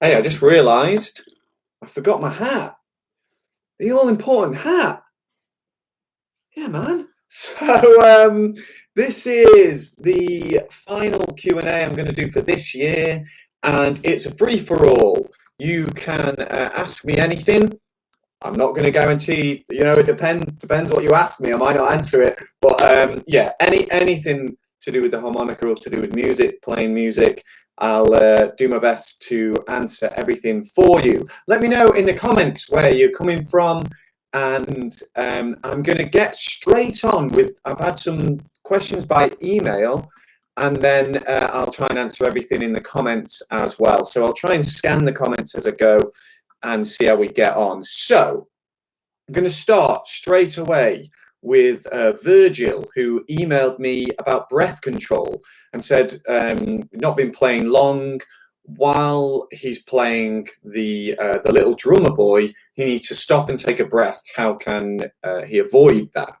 Hey, I just realised I forgot my hat. The all-important hat. Yeah, man. So this is the final Q&A I'm going to do for this year, and it's a free-for-all. You can ask me anything. I'm not going to guarantee, it depends what you ask me. I might not answer it, but yeah, anything to do with the harmonica or to do with music, playing music, I'll do my best to answer everything for you. Let me know in the comments where you're coming from, and I'm going to get straight on with, I've had some questions by email, and then I'll try and answer everything in the comments as well. So I'll try and scan the comments as I go and see how we get on. So I'm going to start straight away with Virgil, who emailed me about breath control and said not been playing long. While he's playing the little drummer boy, he needs to stop and take a breath. How can he avoid that?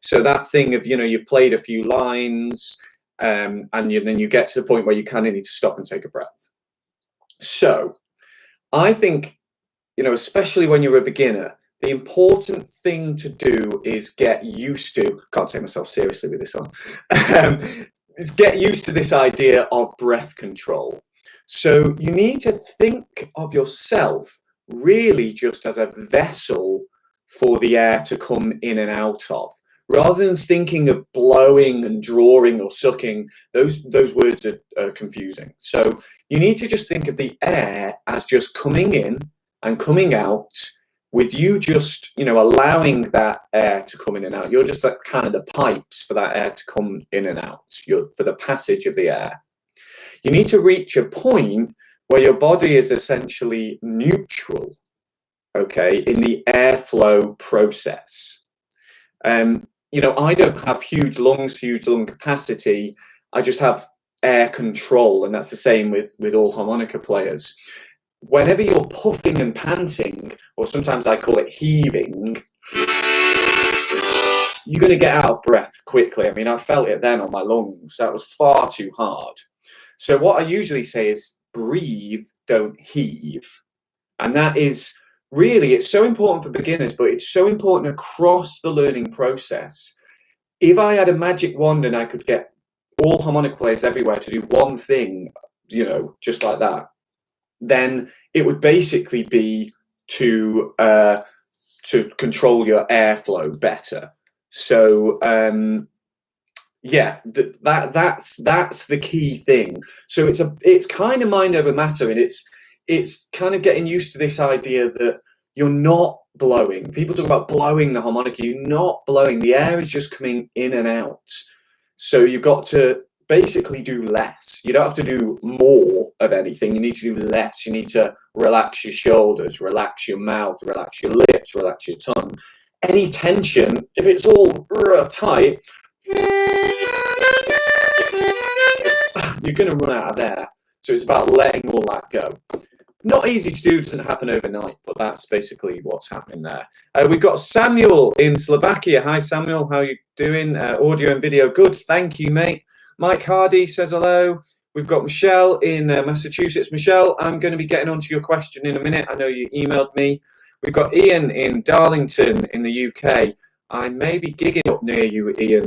So that thing of, you've played a few lines and then you get to the point where you kind of need to stop and take a breath. So I think, especially when you're a beginner, the important thing to do is get used to, can't take myself seriously with this on, is get used to this idea of breath control. So you need to think of yourself really just as a vessel for the air to come in and out of. Rather than thinking of blowing and drawing or sucking, those words are confusing. So you need to just think of the air as just coming in and coming out, with you just, allowing that air to come in and out. You're just like kind of the pipes for that air to come in and out. You're for the passage of the air. You need to reach a point where your body is essentially neutral, okay, in the airflow process. I don't have huge lung capacity. I just have air control, and that's the same with all harmonica players. Whenever you're puffing and panting, or sometimes I call it heaving, you're going to get out of breath quickly. I mean, I felt it then on my lungs. That was far too hard. So what I usually say is breathe, don't heave. And that is really, it's so important for beginners, but it's so important across the learning process. If I had a magic wand and I could get all harmonic players everywhere to do one thing, just like that, then it would basically be to control your airflow better. So yeah, that's the key thing. So it's kind of mind over matter, and it's kind of getting used to this idea that you're not blowing. People talk about blowing the harmonica. You're not blowing. The air is just coming in and out. So you've got to basically do less. You don't have to do more of anything. You need to do less. You need to relax your shoulders, relax your mouth, relax your lips, relax your tongue. Any tension, if it's all tight, you're going to run out of air. So it's about letting all that go. Not easy to do, doesn't happen overnight, but that's basically what's happening there. We've got Samuel in Slovakia. Hi, Samuel. How are you doing? Audio and video. Good. Thank you, mate. Mike Hardy says hello. We've got Michelle in Massachusetts. Michelle, I'm going to be getting onto your question in a minute. I know you emailed me. We've got Ian in Darlington in the UK. I may be gigging up near you, Ian,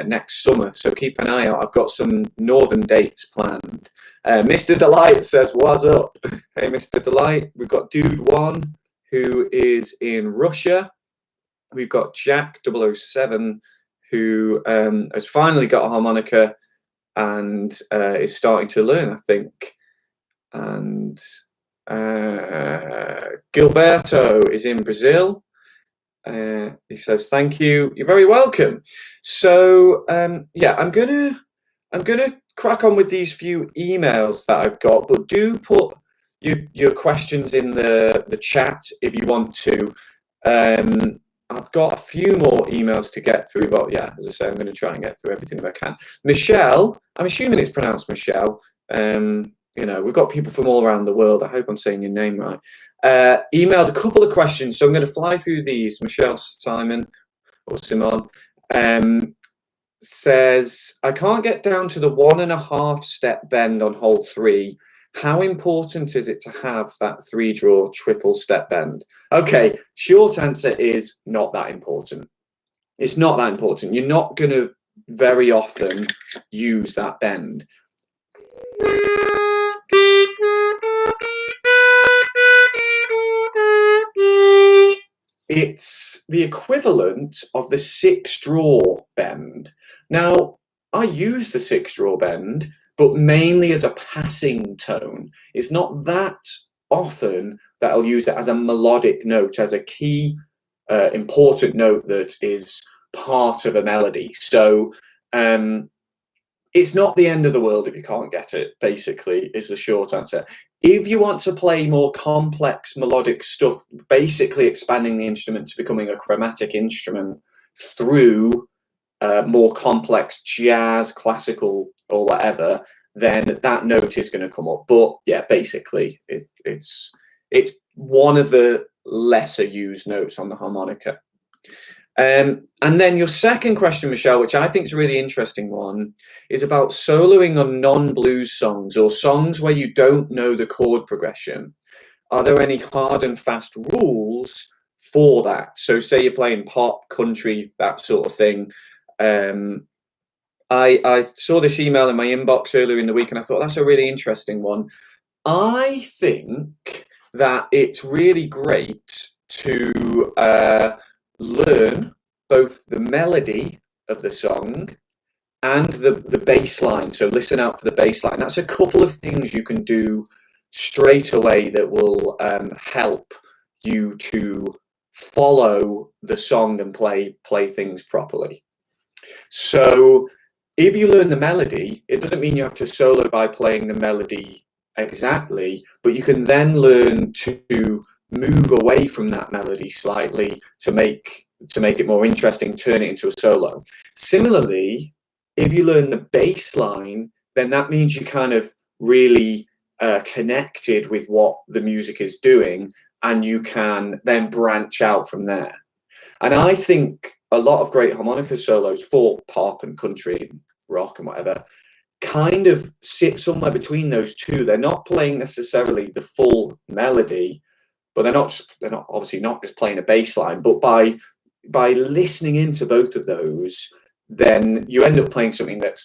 next summer, so keep an eye out. I've got some northern dates planned. Mr. Delight says, what's up? Hey, Mr. Delight. We've got Dude One, who is in Russia. We've got Jack 007, who has finally got a harmonica and is starting to learn, I think. And Gilberto is in Brazil. He says, thank you. You're very welcome. So yeah, I'm gonna crack on with these few emails that I've got, but do put your questions in the chat if you want to. I've got a few more emails to get through, but yeah, as I say, I'm going to try and get through everything if I can. Michelle, I'm assuming it's pronounced Michelle. We've got people from all around the world. I hope I'm saying your name right. Emailed a couple of questions, so I'm going to fly through these. Michelle Simon says, I can't get down to the 1.5 step bend on hole 3. How important is it to have that 3-draw triple step bend? Okay, short answer is not that important. It's not that important. You're not going to very often use that bend. It's the equivalent of the 6-draw bend. Now, I use the 6-draw bend, but mainly as a passing tone. It's not that often that I'll use it as a melodic note, as a key important note that is part of a melody. So it's not the end of the world if you can't get it, basically, is the short answer. If you want to play more complex melodic stuff, basically expanding the instrument to becoming a chromatic instrument through more complex jazz, classical, or whatever, then that note is going to come up. But yeah, basically, it's one of the lesser used notes on the harmonica. And then your second question, Michelle, which I think is a really interesting one, is about soloing on non-blues songs or songs where you don't know the chord progression. Are there any hard and fast rules for that? So say you're playing pop, country, that sort of thing. I saw this email in my inbox earlier in the week and I thought that's a really interesting one. I think that it's really great to learn both the melody of the song and the bass line. So listen out for the bass line. That's a couple of things you can do straight away that will help you to follow the song and play things properly. So if you learn the melody, it doesn't mean you have to solo by playing the melody exactly, but you can then learn to move away from that melody slightly to make it more interesting, turn it into a solo. Similarly, if you learn the bass line, then that means you kind of really connected with what the music is doing, and you can then branch out from there. And I think a lot of great harmonica solos for pop and country, rock and whatever, kind of sit somewhere between those two. They're not playing necessarily the full melody, but they're not obviously not just playing a bass line, but by listening into both of those, then you end up playing something that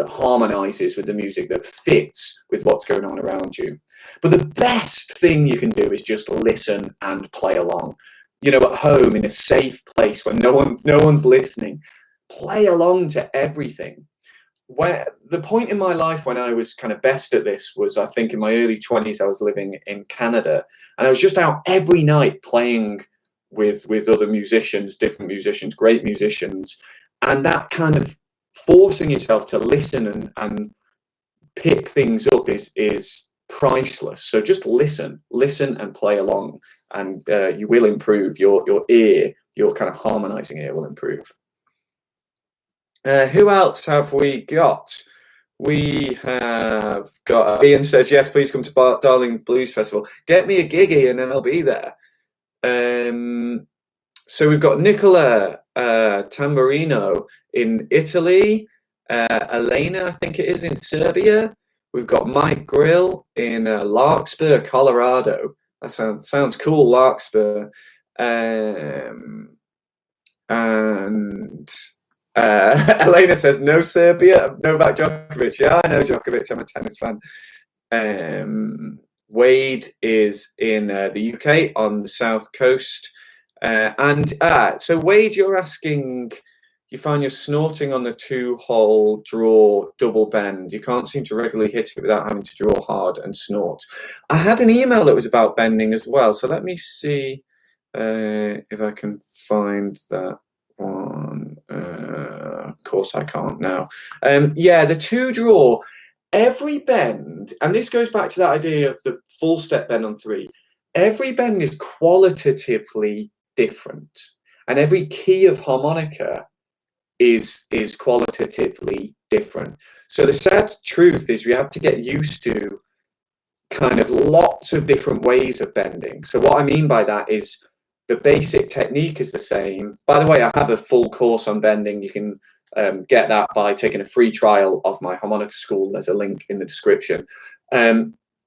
harmonizes with the music, that fits with what's going on around you. But the best thing you can do is just listen and play along. You know, at home in a safe place where no one's listening, play along to everything. Where the point in my life when I was kind of best at this was, I think in my early 20s, I was living in Canada, and I was just out every night playing with other musicians, different musicians, great musicians, and that kind of forcing yourself to listen and pick things up is priceless. So just listen and play along, and you will improve your ear, your kind of harmonizing ear will improve. Who else have we got? We have got Ian says, yes, please come to Darling Blues Festival. Get me a gig, Ian, and I'll be there. So we've got Nicola Tamburino in Italy, Elena, I think it is, in Serbia. We've got Mike Grill in Larkspur, Colorado. That sounds cool, Larkspur. And Elena says, no Serbia, Novak Djokovic. Yeah, I know Djokovic, I'm a tennis fan. Wade is in the UK on the south coast. So Wade, you're asking, you find you're snorting on the 2-hole draw double bend. You can't seem to regularly hit it without having to draw hard and snort. I had an email that was about bending as well. So let me see if I can find that one. Of course I can't now. Yeah, the 2-draw, every bend, and this goes back to that idea of the full step bend on 3. Every bend is qualitatively different, and every key of harmonica is qualitatively different. So the sad truth is we have to get used to kind of lots of different ways of bending. So what I mean by that is the basic technique is the same. By the way, I have a full course on bending. You can get that by taking a free trial of my harmonica school. There's a link in the description.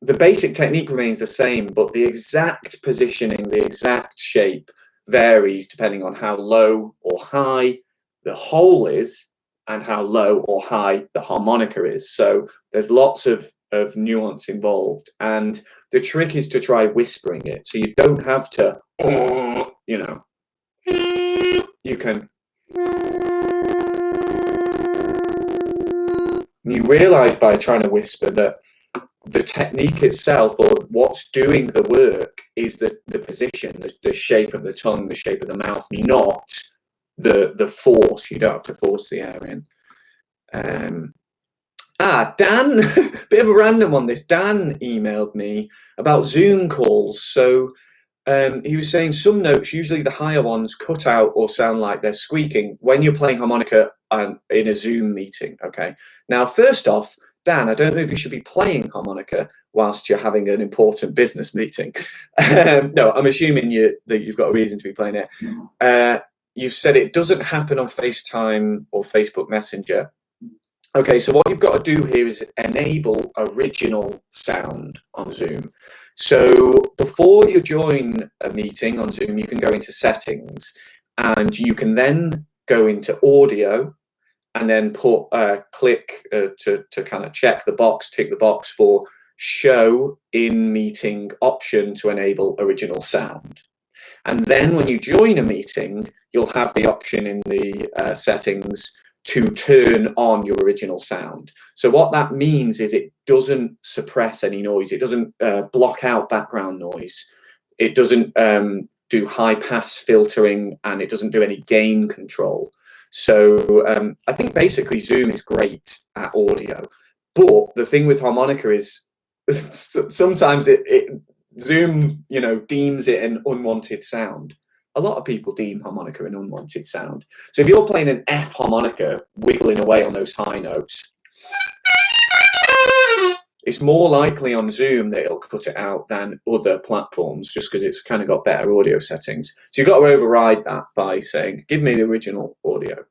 the basic technique remains the same, but the exact positioning, the exact shape varies depending on how low or high the hole is and how low or high the harmonica is. So there's lots of nuance involved, and the trick is to try whispering it. So you don't have to, you know, you can, you realize by trying to whisper that the technique itself, or what's doing the work, is the position, the shape of the tongue, the shape of the mouth, not the force. You don't have to force the air in. Dan, bit of a random one. This Dan emailed me about Zoom calls. So he was saying some notes, usually the higher ones, cut out or sound like they're squeaking when you're playing harmonica in a Zoom meeting. Okay. Now, first off, Dan, I don't know if you should be playing harmonica whilst you're having an important business meeting. No, I'm assuming that you've got a reason to be playing it. You've said it doesn't happen on FaceTime or Facebook Messenger. Okay, so what you've got to do here is enable original sound on Zoom. So before you join a meeting on Zoom, you can go into settings, and you can then go into audio, and then put click to kind of check the box, tick the box for show in meeting option to enable original sound. And then when you join a meeting, you'll have the option in the settings to turn on your original sound. So what that means is it doesn't suppress any noise. It doesn't block out background noise. It doesn't do high pass filtering, and it doesn't do any gain control. So I think basically Zoom is great at audio, but the thing with harmonica is sometimes Zoom, you know, deems it an unwanted sound. A lot of people deem harmonica an unwanted sound. So if you're playing an F harmonica, wiggling away on those high notes, it's more likely on Zoom that it'll cut it out than other platforms, just because it's kind of got better audio settings. So you've got to override that by saying, give me the original audio.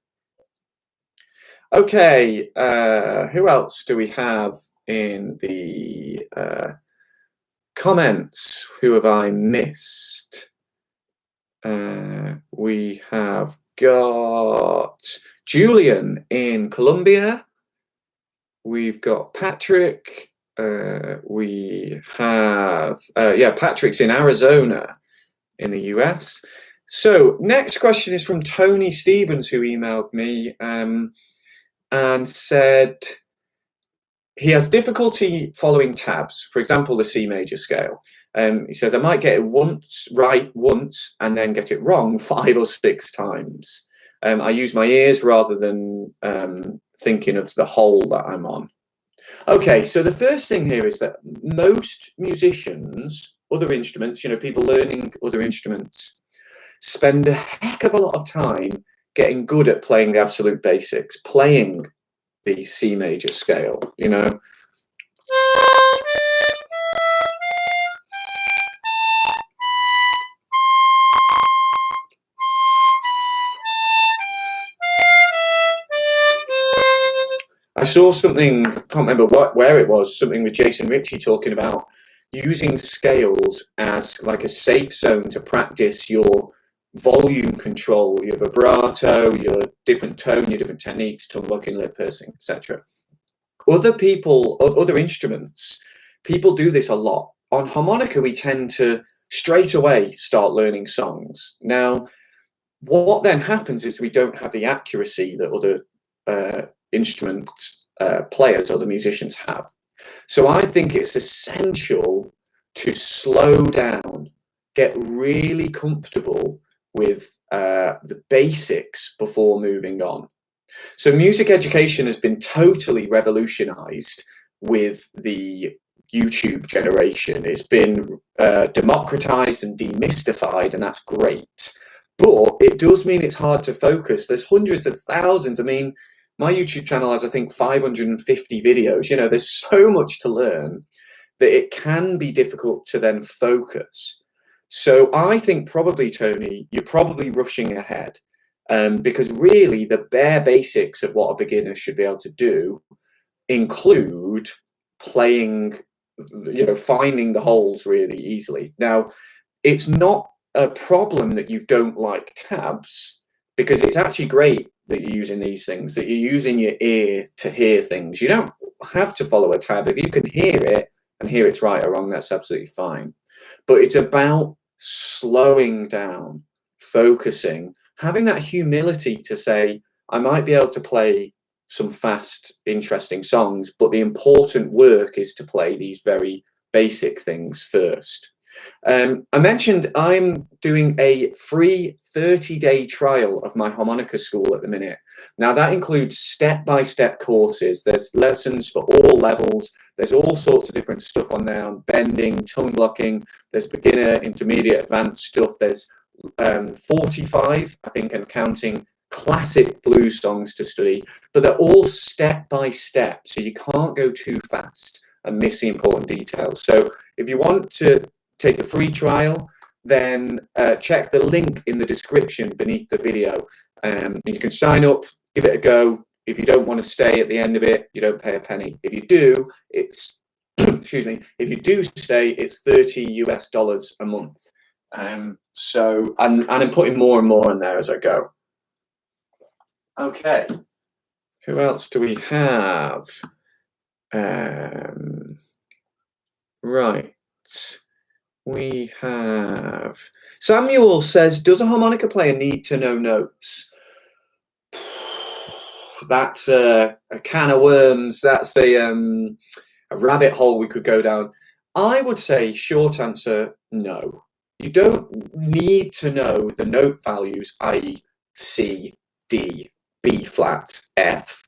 Okay, who else do we have in the comments? Who have I missed? We have got Julian in Colombia. We've got Patrick. We have, Patrick's in Arizona in the US. So next question is from Tony Stevens, who emailed me and said he has difficulty following tabs, for example, the C major scale. He says, I might get it right once and then get it wrong 5 or 6 times. I use my ears rather than thinking of the hole that I'm on. Okay, so the first thing here is that most musicians, other instruments, you know, people learning other instruments, spend a heck of a lot of time getting good at playing the absolute basics, playing the C major scale, you know. I saw something, can't remember where it was, something with Jason Ritchie talking about using scales as like a safe zone to practice your volume control, your vibrato, your different tone, your different techniques, tongue locking, lip pursing, etc. Other instruments, people do this a lot. On harmonica, we tend to straight away start learning songs. Now, what then happens is we don't have the accuracy that other instrument players or the musicians have. So I think it's essential to slow down, get really comfortable with the basics before moving on. So music education has been totally revolutionized with the YouTube generation. It's been democratized and demystified, and that's great. But it does mean it's hard to focus. There's hundreds of thousands. I mean, my YouTube channel has, I think, 550 videos. You know, there's so much to learn that it can be difficult to then focus. So I think probably, Tony, you're probably rushing ahead because really the bare basics of what a beginner should be able to do include playing finding the holes really easily. Now, it's not a problem that you don't like tabs, because it's actually great that you're using these things, that you're using your ear to hear things. You don't have to follow a tab. If you can hear it and hear it's right or wrong, that's absolutely fine. But it's about slowing down, focusing, having that humility to say, I might be able to play some fast, interesting songs, but the important work is to play these very basic things first. I mentioned I'm doing a free 30-day trial of my harmonica school at the minute. Now, that includes step-by-step courses. There's lessons for all levels. There's all sorts of different stuff on there on bending, tongue blocking. There's beginner, intermediate, advanced stuff. There's 45, I think, and counting, classic blues songs to study, but they're all step-by-step, so you can't go too fast and miss the important details. So if you want to take a free trial, then check the link in the description beneath the video. You can sign up, give it a go. If you don't want to stay at the end of it, you don't pay a penny. If you do, it's excuse me. If you do stay, it's $30 US a month. So and I'm putting more and more in there as I go. Okay. Who else do we have? Right. We have Samuel says, does a harmonica player need to know notes? That's a can of worms. That's a rabbit hole we could go down. I would say short answer, no. You don't need to know the note values, i.e. C, D, B flat, F,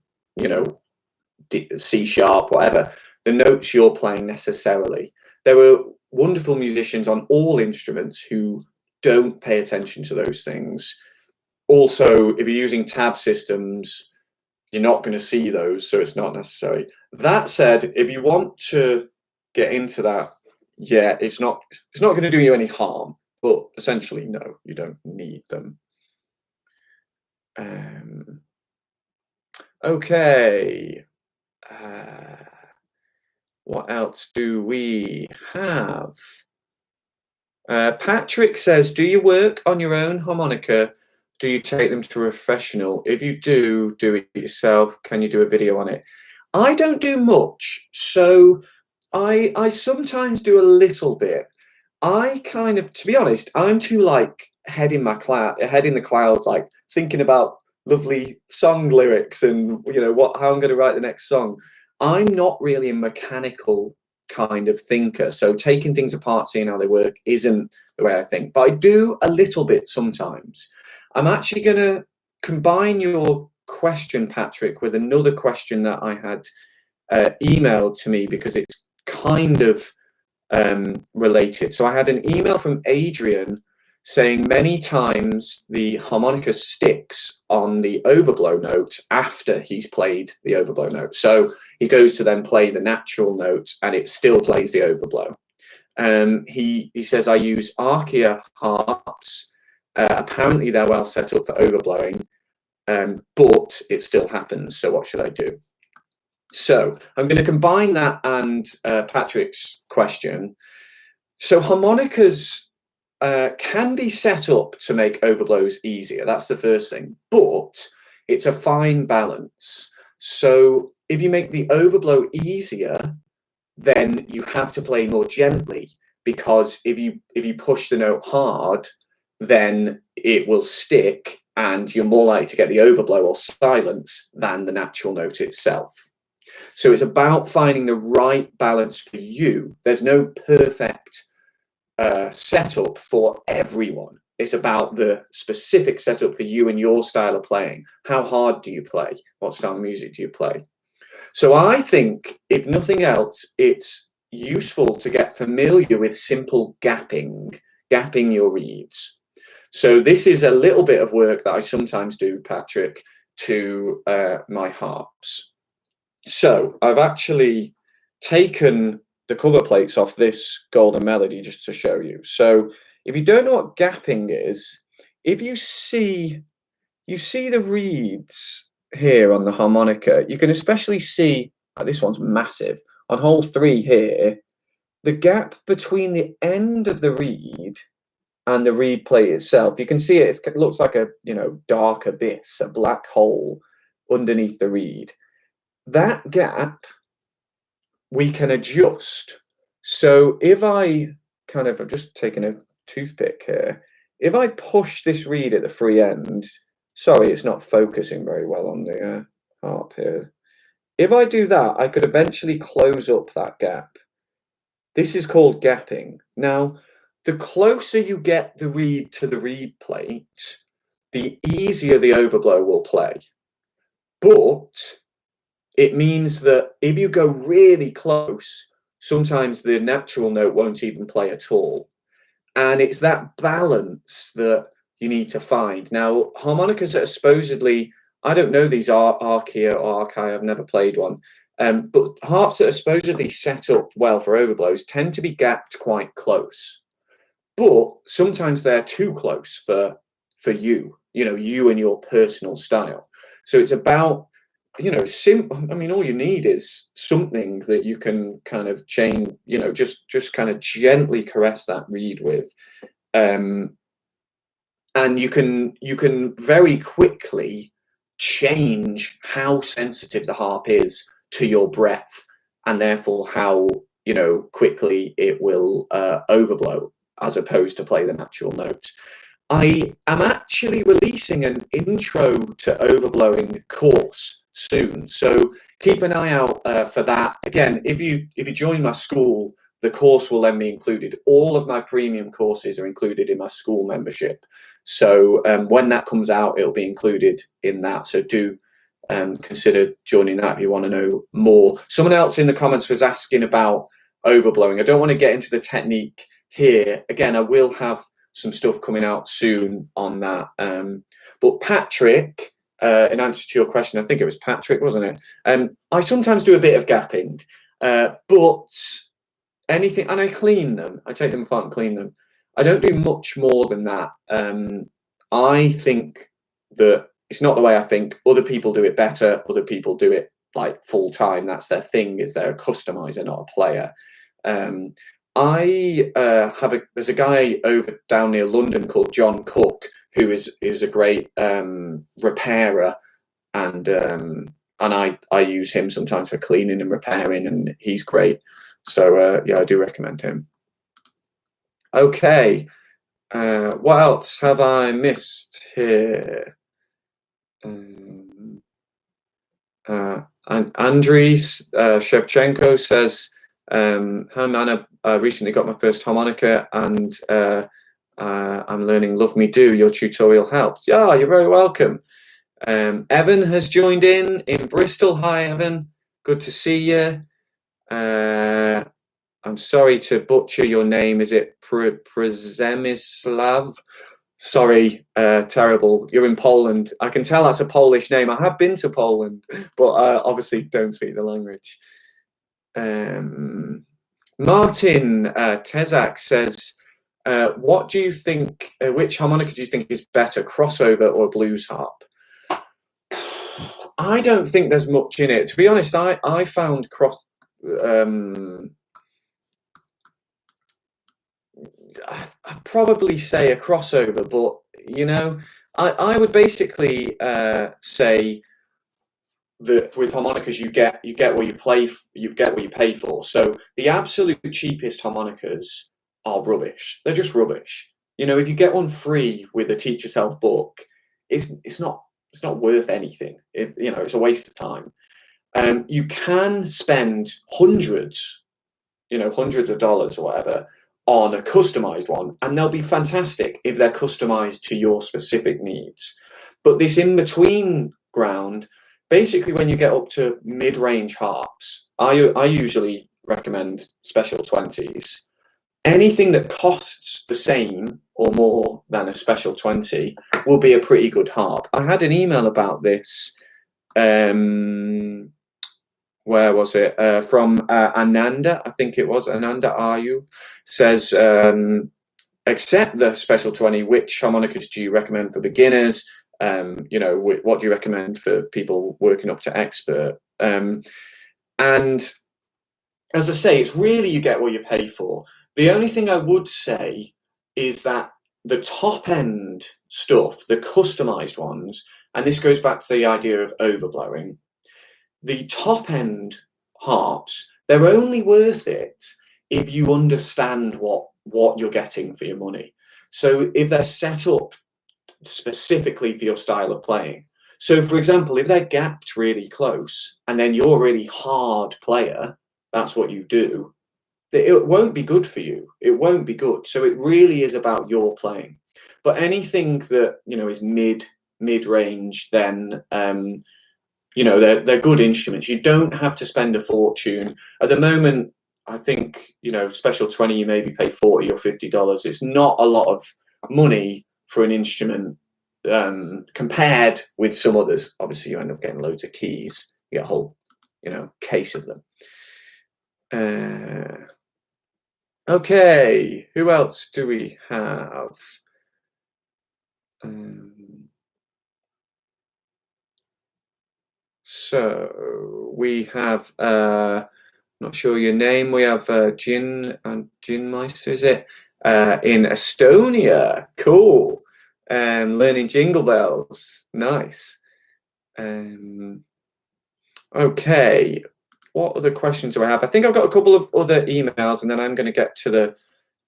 D, C sharp, whatever, the notes you're playing necessarily. There are wonderful musicians on all instruments who don't pay attention to those things. Also, if you're using tab systems, you're not going to see those, so it's not necessary. That said, if you want to get into that, yeah, it's not going to do you any harm, but essentially, no, you don't need them. Okay. What else do we have? Patrick says, do you work on your own harmonica? Do you take them to a professional? If you do it yourself, can you do a video on it? I don't do much, so I sometimes do a little bit. I kind of, to be honest, I'm too like head in the clouds, like thinking about lovely song lyrics and how I'm going to write the next song. I'm not really a mechanical kind of thinker, so taking things apart, seeing how they work, isn't the way I think. But I do a little bit sometimes. I'm actually going to combine your question, Patrick, with another question that I had emailed to me, because it's kind of related. So I had an email from Adrian saying many times the harmonica sticks on the overblow note after he's played the overblow note. So he goes to then play the natural note and it still plays the overblow. He says, I use Archaea harps. Apparently they're well set up for overblowing, but it still happens. So what should I do? So I'm going to combine that and Patrick's question. So harmonicas can be set up to make overblows easier. That's the first thing, but it's a fine balance. So if you make the overblow easier, then you have to play more gently, because if you push the note hard, then it will stick and you're more likely to get the overblow or silence than the natural note itself. So it's about finding the right balance for you. There's no perfect setup for everyone. It's about the specific setup for you and your style of playing. How hard do you play? What style of music do you play? So I think, if nothing else, it's useful to get familiar with simple gapping your reeds. So this is a little bit of work that I sometimes do, Patrick, to my harps. So I've actually taken the cover plates off this Golden Melody just to show you. So if you don't know what gapping is, if you see the reeds here on the harmonica, you can especially see, this one's massive, on hole 3 here, the gap between the end of the reed and the reed plate itself, you can see it looks like a, you know, dark abyss, a black hole underneath the reed. That gap we can adjust. So if I kind of, I'm just taking a toothpick here, if I push this reed at the free end, sorry, it's not focusing very well on the harp here. If I do that, I could eventually close up that gap. This is called gapping. Now, the closer you get the reed to the reed plate, the easier the overblow will play. But it means that if you go really close, sometimes the natural note won't even play at all. And it's that balance that you need to find. Now, harmonicas that are supposedly, I don't know these are Archaea or Archaea, I've never played one, but harps that are supposedly set up well for overblows tend to be gapped quite close. But sometimes they're too close for you, you and your personal style. So it's about, I mean, all you need is something that you can kind of change, just kind of gently caress that reed with. And you can very quickly change how sensitive the harp is to your breath, and therefore how, quickly it will overblow as opposed to play the natural note. I am actually releasing an intro to overblowing course soon, so keep an eye out for that. Again, if you join my school, the course will then be included. All of my premium courses are included in my school membership, so when that comes out, it'll be included in that. So do consider joining that if you want to know more. Someone else in the comments was asking about overblowing. I don't want to get into the technique here. Again, I will have some stuff coming out soon on that. But Patrick, in answer to your question, I think it was Patrick, wasn't it? I sometimes do a bit of gapping, but anything, and I clean them. I take them apart and clean them. I don't do much more than that. I think that it's not the way I think. Other people do it better. Other people do it like full time. That's their thing, is they're a customizer, not a player. There's a guy over down near London called John Cook, who is a great repairer, and I use him sometimes for cleaning and repairing, and he's great. So yeah, I do recommend him. Okay, what else have I missed here? And Andriy Shevchenko says, "Hi man, I recently got my first harmonica, and I'm learning Love Me Do. Your tutorial helped." Yeah, you're very welcome. Evan has joined in Bristol. Hi, Evan. Good to see you. I'm sorry to butcher your name. Is it Przemysław? Sorry, terrible. You're in Poland. I can tell that's a Polish name. I have been to Poland, but I obviously don't speak the language. Martin Tezak says, what do you think, which harmonica do you think is better, crossover or blues harp? I don't think there's much in it. To be honest, I found I'd probably say a crossover, but I would basically say that with harmonicas you get what you pay for. So the absolute cheapest harmonicas are rubbish. They're just rubbish. If you get one free with a teach yourself book, it's not worth anything. It's a waste of time. You can spend hundreds of dollars or whatever on a customized one, and they'll be fantastic if they're customized to your specific needs. But this in between ground, basically when you get up to mid-range harps, I usually recommend special 20s. Anything that costs the same or more than a special 20 will be a pretty good harp. I had an email about this, where was it? From Ananda, I think it was. Ananda Ayu says, except the special 20, which harmonicas do you recommend for beginners? What do you recommend for people working up to expert? And as I say, it's really you get what you pay for. The only thing I would say is that the top end stuff, the customized ones, and this goes back to the idea of overblowing, the top end harps, they're only worth it if you understand what you're getting for your money. So if they're set up specifically for your style of playing. So for example, if they're gapped really close and then you're a really hard player, that's what you do, it won't be good for you. It won't be good. So it really is about your playing. But anything that, you know, is mid-range, then you know, they're good instruments. You don't have to spend a fortune. At the moment, I think, you know, special 20, you maybe pay $40 or $50. It's not a lot of money for an instrument compared with some others. Obviously, you end up getting loads of keys. You get a whole, you know, case of them. Okay, who else do we have? So we have, not sure your name, we have Jinmeister, is it? In Estonia, cool. Learning jingle bells, nice. Okay, what other questions do I have? I think I've got a couple of other emails, and then I'm going to get to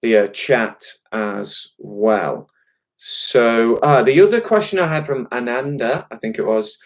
the chat as well. So the other question I had from Ananda, I think it was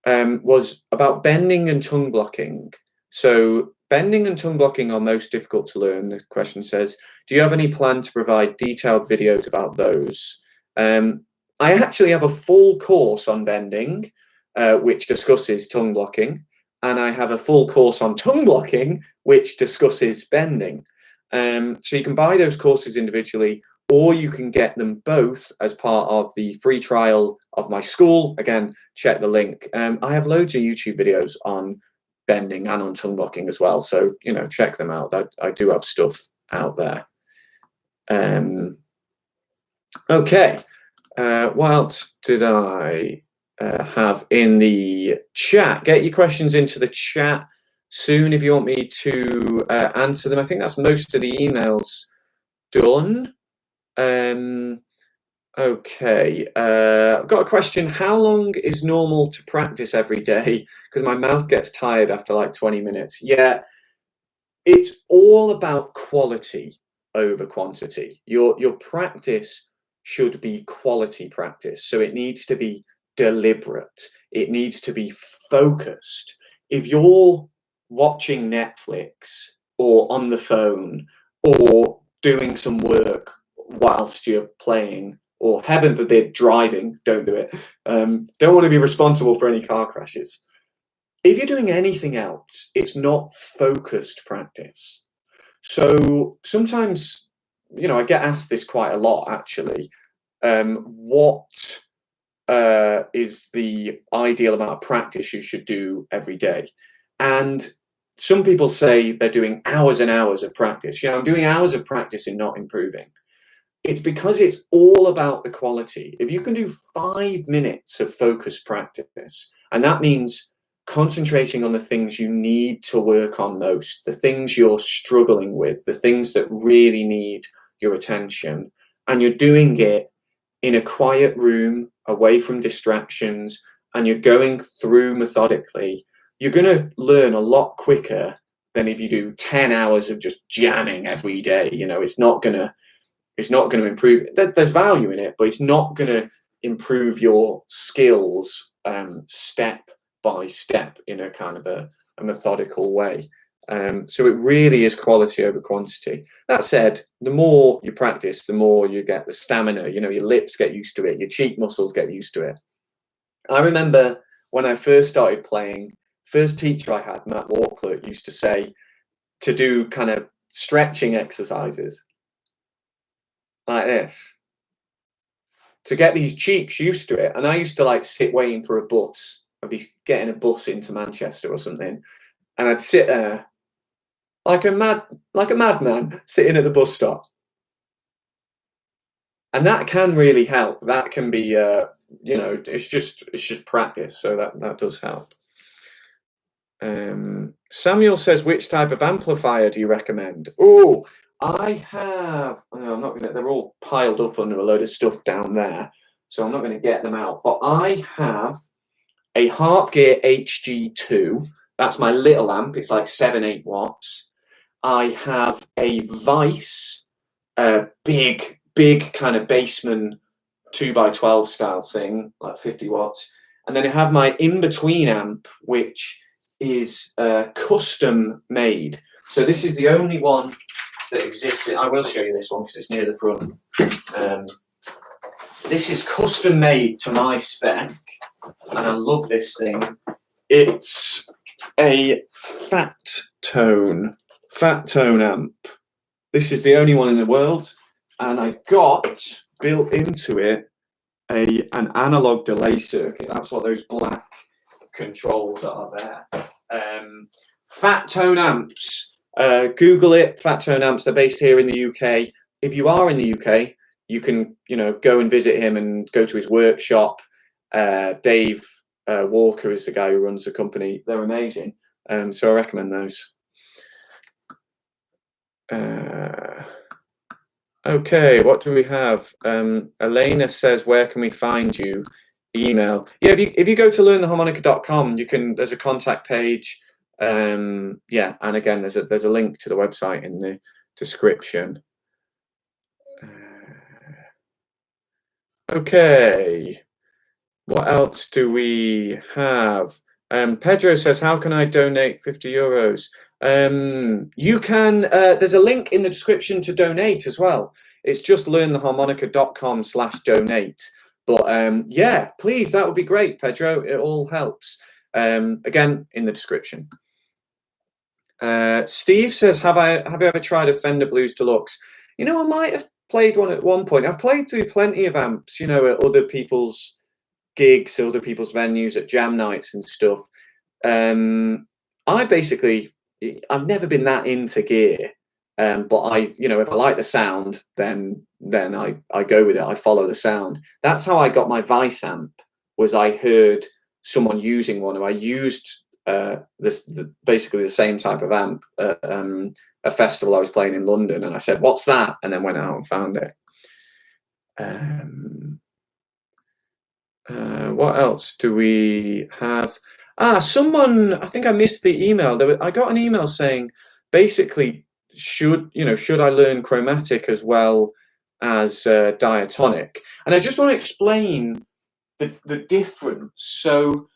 about bending and tongue blocking. So bending and tongue blocking are most difficult to learn. The question says, do you have any plan to provide detailed videos about those? I actually have a full course on bending, which discusses tongue blocking, and I have a full course on tongue blocking, which discusses bending. So you can buy those courses individually, or you can get them both as part of the free trial of my school. Again, check the link. I have loads of YouTube videos on bending and on tongue blocking as well. So, you know, check them out. I do have stuff out there. Okay. What else did I have in the chat? Get your questions into the chat soon if you want me to answer them. I think that's most of the emails done. Okay, I've got a question. How long is normal to practice every day? Because my mouth gets tired after like 20 minutes. Yeah, it's all about quality over quantity. Your practice should be quality practice. So it needs to be deliberate. It needs to be focused. If you're watching Netflix or on the phone or doing some work whilst you're playing, or heaven forbid, driving, don't do it. Don't want to be responsible for any car crashes. If you're doing anything else, it's not focused practice. So sometimes, you know, I get asked this quite a lot, actually. What is the ideal amount of practice you should do every day? And some people say they're doing hours and hours of practice. You know, I'm doing hours of practice and not improving. It's because it's all about the quality. If you can do 5 minutes of focused practice, and that means concentrating on the things you need to work on most, the things you're struggling with, the things that really need your attention, and you're doing it in a quiet room, away from distractions, and you're going through methodically, you're going to learn a lot quicker than if you do 10 hours of just jamming every day. You know, it's not going to improve. There's value in it, but it's not going to improve your skills step by step in a kind of a methodical way. So it really is quality over quantity. That said, the more you practice, the more you get the stamina. You know, your lips get used to it, your cheek muscles get used to it. I remember when I first started playing, first teacher I had, Matt Walkler, used to say to do kind of stretching exercises like this to get these cheeks used to it. And I used to like sit waiting for a bus. I'd be getting a bus into Manchester or something, and I'd sit there like a madman sitting at the bus stop. And that can really help. That can be you know, it's just practice. So that does help. Samuel says, which type of amplifier do you recommend? Oh, I have, I'm not gonna, they're all piled up under a load of stuff down there, so I'm not going to get them out, but I have a Harpgear HG2. That's my little amp. It's like 7-8 watts. I have a Vice, big kind of Bassman 2x12 style thing, like 50 watts. And then I have my in-between amp, which is custom made. So this is the only one that exists. I will show you this one because it's near the front. This is custom made to my spec, and I love this thing. It's a fat tone amp. This is the only one in the world, and I got built into it an analog delay circuit. That's what those black controls are there. Fat tone amps. Google it. Fat tone amps. They're based here in the UK. If you are in the UK, you can go and visit him and go to his workshop. Dave Walker is the guy who runs the company. They're amazing. So I recommend those. Okay, what do we have? Elena says, where can we find you? Email. Yeah, if you go to LearnTheHarmonica.com, there's a contact page. Yeah, and again, there's a link to the website in the description. Okay, what else do we have? Pedro says, how can I donate 50 euros? You can, there's a link in the description to donate as well. It's just LearnTheHarmonica.com/donate. But yeah, please, that would be great, Pedro. It all helps. Again, in the description. Steve says, have you ever tried a Fender Blues Deluxe? I might have played one at one point. I've played through plenty of amps, at other people's gigs, other people's venues, at jam nights and stuff. I've never been that into gear, but if I like the sound, then I go with it. I follow the sound. That's how I got my Vice amp. Was I heard someone using one, and I used basically the same type of amp at a festival I was playing in London, and I said, "What's that?" and then went out and found it. What else do we have? Someone, I think I missed the email. I got an email saying, basically, should I learn chromatic as well as diatonic? And I just want to explain the difference. So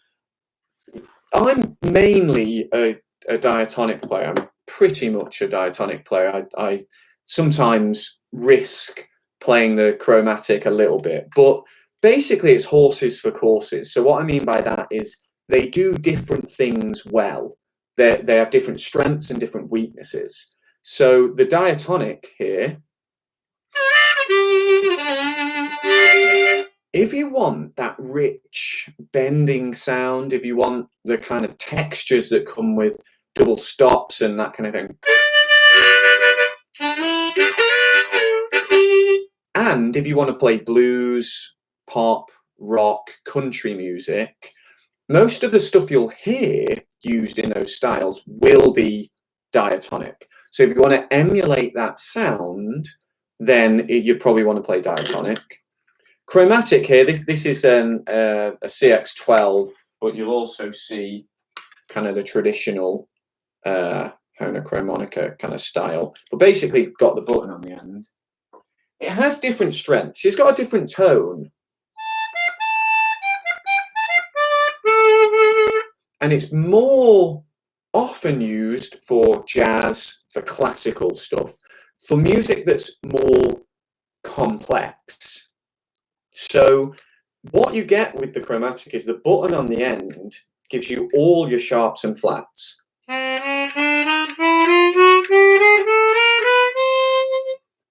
I'm mainly a diatonic player. I'm pretty much a diatonic player. I sometimes risk playing the chromatic a little bit, but basically it's horses for courses. So what I mean by that is they do different things well. They have different strengths and different weaknesses. So the diatonic here, if you want that rich bending sound, if you want the kind of textures that come with double stops and that kind of thing, and if you want to play blues, pop, rock, country music, most of the stuff you'll hear used in those styles will be diatonic. So if you want to emulate that sound, then you'd probably want to play diatonic. Chromatic here, this is a CX12, but you'll also see kind of the traditional Harmonica kind of style. But basically, got the button on the end. It has different strengths. It's got a different tone. And it's more often used for jazz, for classical stuff, for music that's more complex. So what you get with the chromatic is the button on the end gives you all your sharps and flats.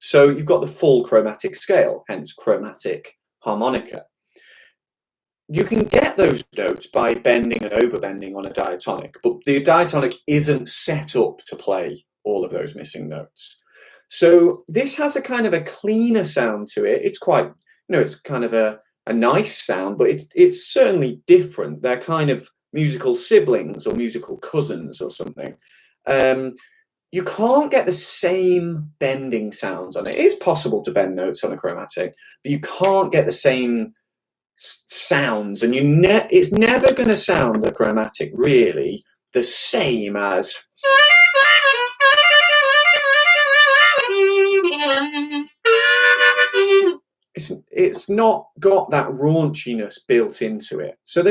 So you've got the full chromatic scale, hence chromatic harmonica. You can get those notes by bending and overbending on a diatonic, but the diatonic isn't set up to play all of those missing notes. So this has a kind of a cleaner sound to it. It's quite, it's kind of a nice sound, but it's certainly different. They're kind of musical siblings or musical cousins or something, you can't get the same bending sounds on it. It is possible to bend notes on a chromatic, but you can't get the same sounds, and it's never going to sound, a chromatic, really the same as it's not got that raunchiness built into it. So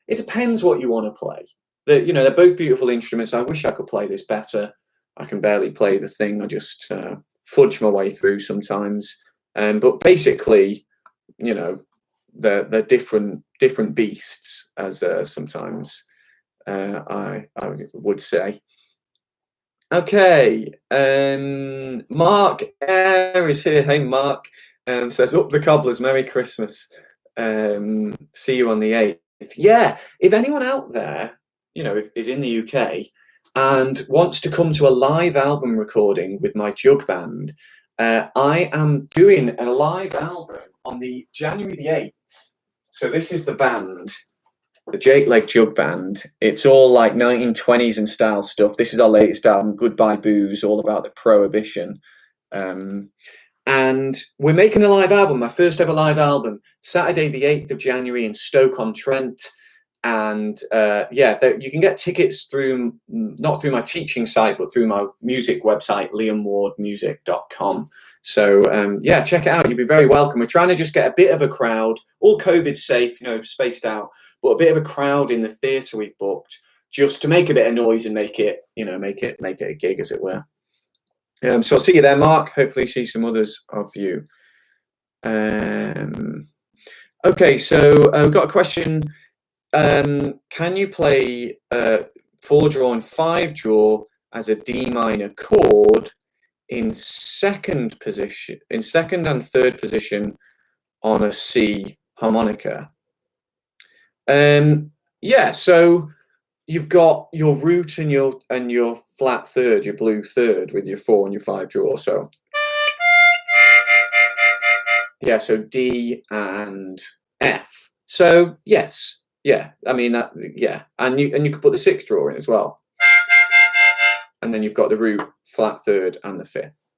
it depends what you want to play. They're both beautiful instruments. I wish I could play this better. I can barely play the thing. I just fudge my way through sometimes. But basically, they're different beasts, as sometimes I would say. Okay, Mark Air is here. Hey, Mark. Says, up the cobblers, Merry Christmas. See you on the 8th. Yeah, if anyone out there, is in the UK and wants to come to a live album recording with my jug band, I am doing a live album on the January the 8th. So this is the band, the Jake Leg Jug Band. It's all like 1920s and style stuff. This is our latest album, Goodbye Booze, all about the Prohibition. And we're making a live album, my first ever live album, Saturday the 8th of January in Stoke-on-Trent. And you can get tickets not through my teaching site, but through my music website, liamwardmusic.com. So check it out. You'll be very welcome. We're trying to just get a bit of a crowd, all COVID safe, spaced out, but a bit of a crowd in the theatre we've booked, just to make a bit of noise and make it a gig, as it were. So I'll see you there, Mark. Hopefully see some others of you. Okay, so we've got a question. Can you play 4-draw and 5-draw as a D minor chord in second and third position on a C harmonica? So you've got your root and your flat third, your blue third, with your 4 and your 5 draw. So so D and F. So yes, I mean that, and you could put the 6th draw in as well, and then you've got the root, flat third, and the 5th.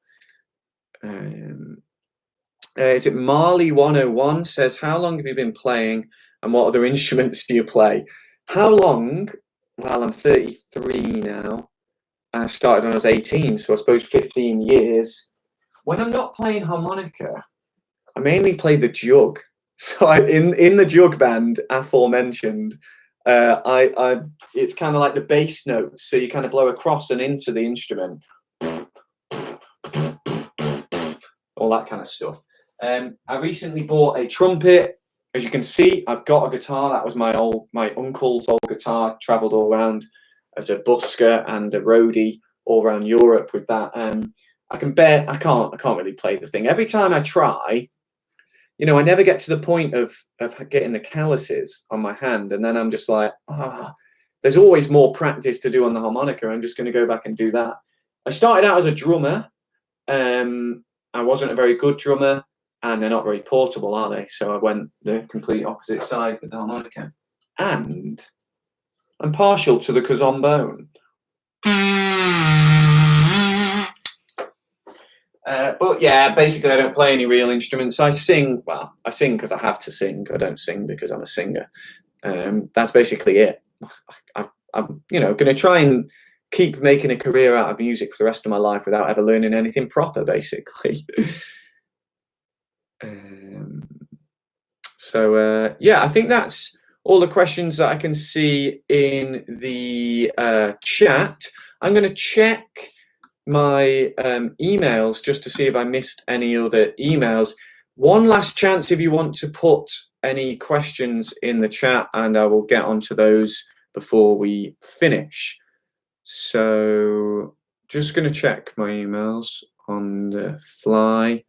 Is it Marley 101 says, how long have you been playing, and what other instruments do you play? How long? Well, I'm 33 now. I started when I was 18, so I suppose 15 years. When I'm not playing harmonica, I mainly play the jug. So in the jug band aforementioned, it's kind of like the bass notes. So you kind of blow across and into the instrument, all that kind of stuff. I recently bought a trumpet. As you can see, I've got a guitar. That was my uncle's old guitar. Travelled all around as a busker and a roadie all around Europe with that. I can't really play the thing. Every time I try, I never get to the point of getting the calluses on my hand, and then I'm just like, there's always more practice to do on the harmonica. I'm just going to go back and do that. I started out as a drummer. I wasn't a very good drummer, and they're not very portable, are they? So I went the complete opposite side with the harmonica. And I'm partial to the cazombone. But yeah, basically I don't play any real instruments. I sing because I have to sing. I don't sing because I'm a singer. That's basically it. I'm going to try and keep making a career out of music for the rest of my life without ever learning anything proper, basically. I think that's all the questions that I can see in the chat. I'm going to check my emails just to see if I missed any other emails. One last chance if you want to put any questions in the chat, and I will get onto those before we finish. So just going to check my emails on the fly,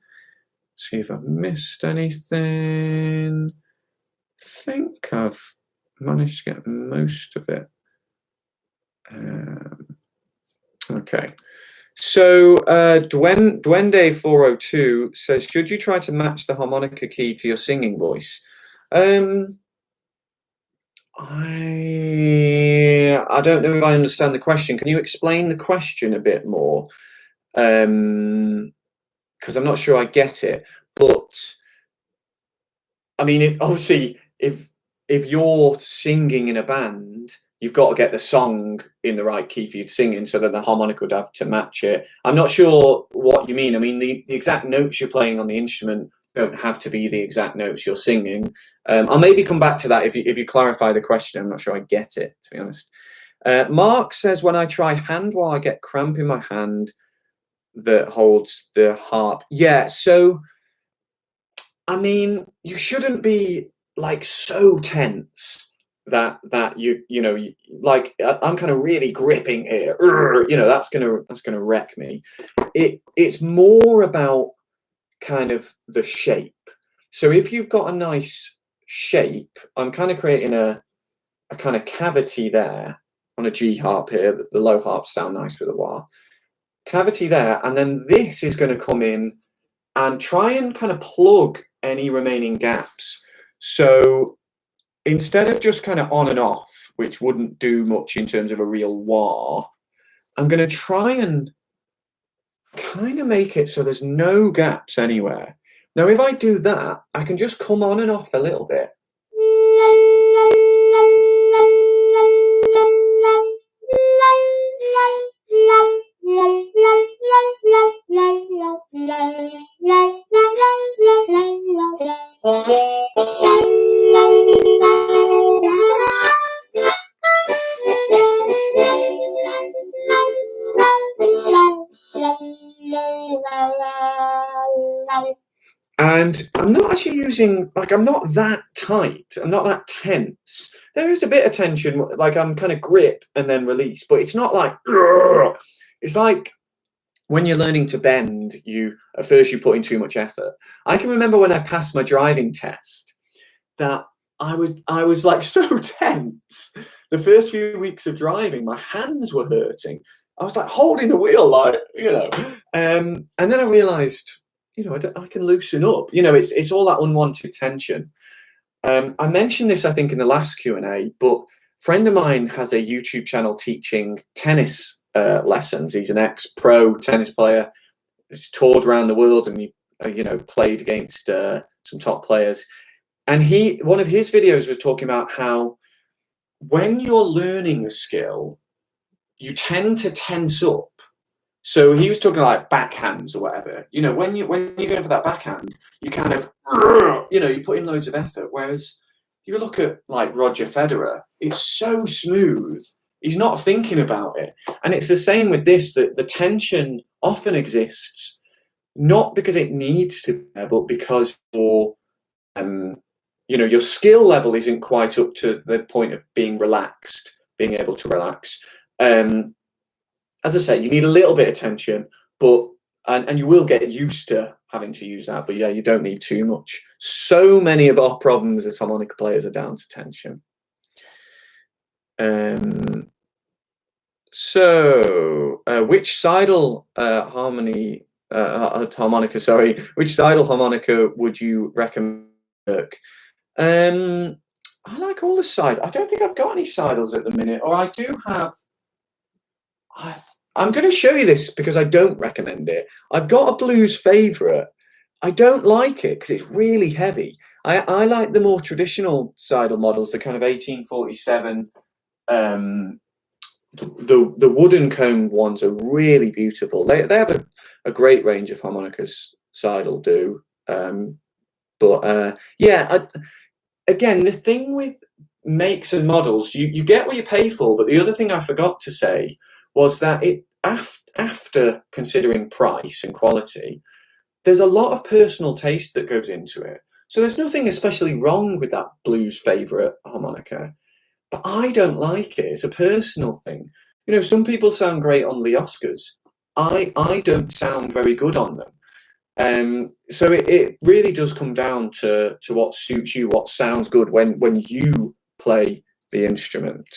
see if I've missed anything. I think I've managed to get most of it. Okay. So Duende402 says, should you try to match the harmonica key to your singing voice? I don't know if I understand the question. Can you explain the question a bit more? Because I'm not sure I get it. But I mean, obviously, if you're singing in a band, you've got to get the song in the right key for you to sing in, so that the harmonica would have to match it. I'm not sure what you mean. I mean, the exact notes you're playing on the instrument don't have to be the exact notes you're singing. I'll maybe come back to that if you clarify the question. I'm not sure I get it, to be honest. Mark says, when I try hand while I get cramp in my hand that holds the harp. Yeah, so I mean, you shouldn't be like so tense that like I'm kind of really gripping here. You know, that's gonna wreck me. It's more about kind of the shape. So if you've got a nice shape, I'm kind of creating a kind of cavity there on a G harp here. The low harps sound nice with a wah. Cavity there, and then this is going to come in and try and kind of plug any remaining gaps. So instead of just kind of on and off, which wouldn't do much in terms of a real wah, I'm going to try and kind of make it so there's no gaps anywhere. Now, if I do that, I can just come on and off a little bit. And I'm not actually using, like, I'm not that tight. I'm not that tense. There is a bit of tension, like I'm kind of grip and then release, but it's not like, ugh. It's like when you're learning to bend, at first you put in too much effort. I can remember when I passed my driving test that I was like so tense. The first few weeks of driving, my hands were hurting. I was like holding the wheel, like, and then I realized, I can loosen up. It's all that unwanted tension. I mentioned this, I think, in the last Q&A, but a friend of mine has a YouTube channel teaching tennis lessons. He's an ex-pro tennis player. He's toured around the world and he, played against some top players. And one of his videos was talking about how when you're learning a skill, you tend to tense up. So he was talking like backhands or whatever. When you're going for that backhand, you kind of, you put in loads of effort. Whereas if you look at like Roger Federer, it's so smooth. He's not thinking about it. And it's the same with this, that the tension often exists, not because it needs to be there, but because your skill level isn't quite up to the point of being able to relax. As I say, you need a little bit of tension, but and you will get used to having to use that. But yeah, you don't need too much. So many of our problems as harmonica players are down to tension. So which sidal harmonica? Which sidal harmonica would you recommend? I like all the side. I don't think I've got any sidals at the minute, or I do have. I'm going to show you this because I don't recommend it. I've got a blues favorite. I don't like it because it's really heavy. I like the more traditional sidal models, the kind of 1847. The wooden combed ones are really beautiful. They have a great range of harmonicas. Sidal do, again, the thing with makes and models, you get what you pay for. But the other thing I forgot to say was that after considering price and quality, there's a lot of personal taste that goes into it. So there's nothing especially wrong with that blues favorite harmonica, but I don't like it. It's a personal thing. Some people sound great on Lioskas. I don't sound very good on them. So it really does come down to what suits you, what sounds good when you play the instrument.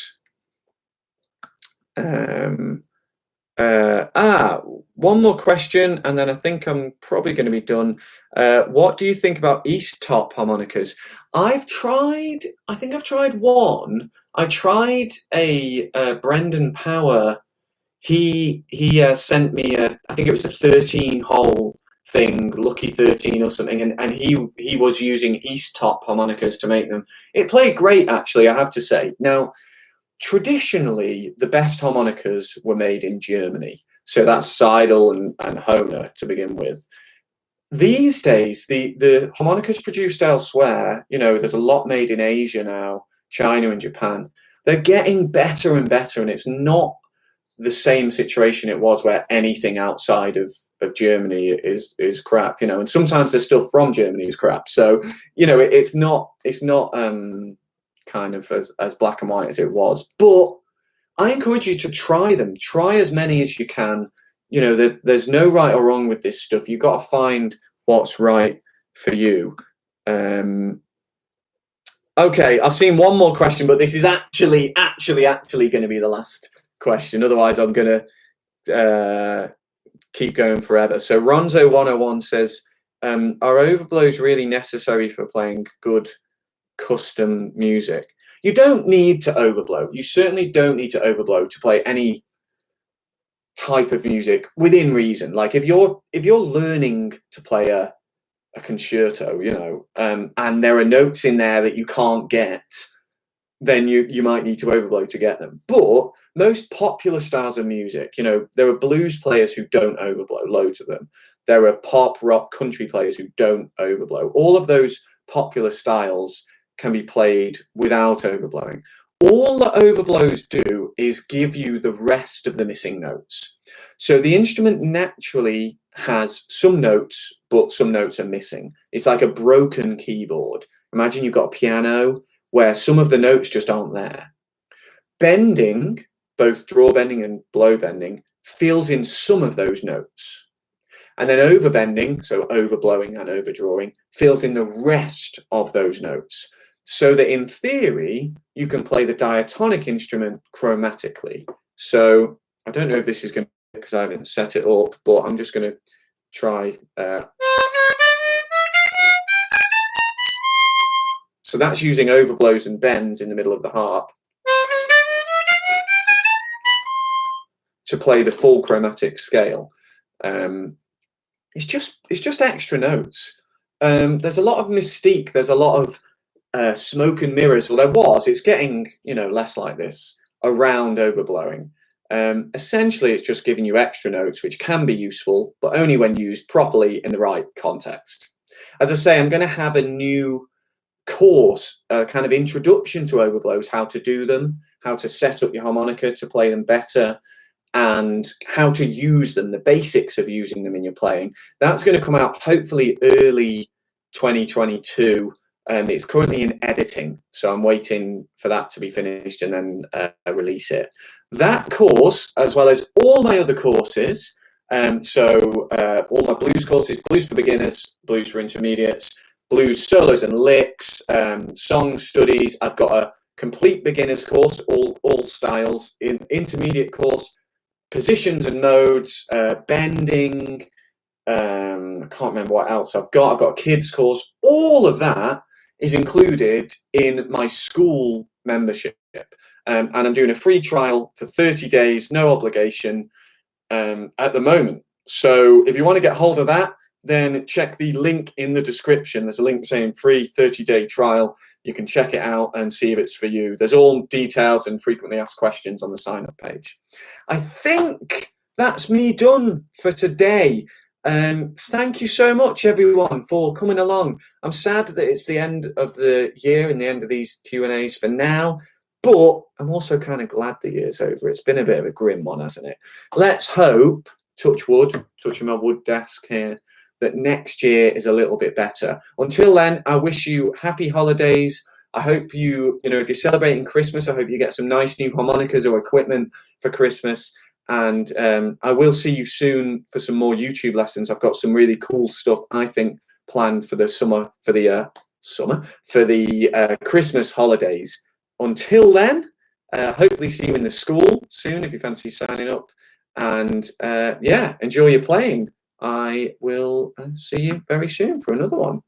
One more question, and then I think I'm probably going to be done. What do you think about East top harmonicas? I think I've tried one. I tried a Brendan Power. He sent me I think it was a 13 hole thing, Lucky 13 or something, and he was using East top harmonicas to make them. It played great, actually, I have to say. Now, traditionally, the best harmonicas were made in Germany. So that's Seidel and Hohner to begin with. These days, the harmonicas produced elsewhere, there's a lot made in Asia now, China and Japan. They're getting better and better, and it's not the same situation it was where anything outside of Germany is crap, and sometimes the stuff from Germany is crap. So, it's not kind of as black and white as it was. But I encourage you to try them. Try as many as you can. There's no right or wrong with this stuff. You've got to find what's right for you. Okay, I've seen one more question, but this is actually going to be the last question. Otherwise, I'm going to keep going forever. So Ronzo101 says, are overblows really necessary for playing good custom music? You don't need to overblow. You certainly don't need to overblow to play any type of music within reason. Like if you're learning to play a concerto, and there are notes in there that you can't get, then you might need to overblow to get them. But most popular styles of music, there are blues players who don't overblow, loads of them. There are pop, rock, country players who don't overblow. All of those popular styles can be played without overblowing. All that overblows do is give you the rest of the missing notes. So the instrument naturally has some notes, but some notes are missing. It's like a broken keyboard. Imagine you've got a piano where some of the notes just aren't there. Bending, both draw bending and blow bending, fills in some of those notes. And then overbending, so overblowing and overdrawing, fills in the rest of those notes. So that in theory, you can play the diatonic instrument chromatically. So I don't know if this is going to, because I haven't set it up, but I'm just going to try. So that's using overblows and bends in the middle of the harp to play the full chromatic scale. It's just extra notes. There's a lot of mystique. There's a lot of smoke and mirrors. Well, there was. It's getting less like this around overblowing. Essentially, it's just giving you extra notes, which can be useful, but only when used properly in the right context. As I say, I'm going to have a new course, a kind of introduction to overblows, how to do them, how to set up your harmonica to play them better, and how to use them, the basics of using them in your playing. That's going to come out hopefully early 2022. It's currently in editing, so I'm waiting for that to be finished and then release it. That course, as well as all my other courses, all my blues courses, blues for beginners, blues for intermediates, blues solos and licks, song studies. I've got a complete beginners course, all styles, in intermediate course, positions and modes, bending. I can't remember what else I've got. I've got a kids course. All of that is included in my school membership, and I'm doing a free trial for 30 days, no obligation at the moment. So if you want to get hold of that, then check the link in the description. There's a link saying free 30-day trial. You can check it out and see if it's for you. There's all details and frequently asked questions on the sign-up page. I think that's me done for today. Thank you so much, everyone, for coming along. I'm sad that it's the end of the year and the end of these Q&As for now, but I'm also kind of glad the year's over. It's been a bit of a grim one, hasn't it? Let's hope, touch wood, touching my wood desk here, that next year is a little bit better. Until then, I wish you happy holidays. I hope if you're celebrating Christmas, I hope you get some nice new harmonicas or equipment for Christmas. And I will see you soon for some more YouTube lessons. I've got some really cool stuff, I think, planned for the Christmas holidays. Until then, hopefully see you in the school soon if you fancy signing up. And yeah, enjoy your playing. I will see you very soon for another one.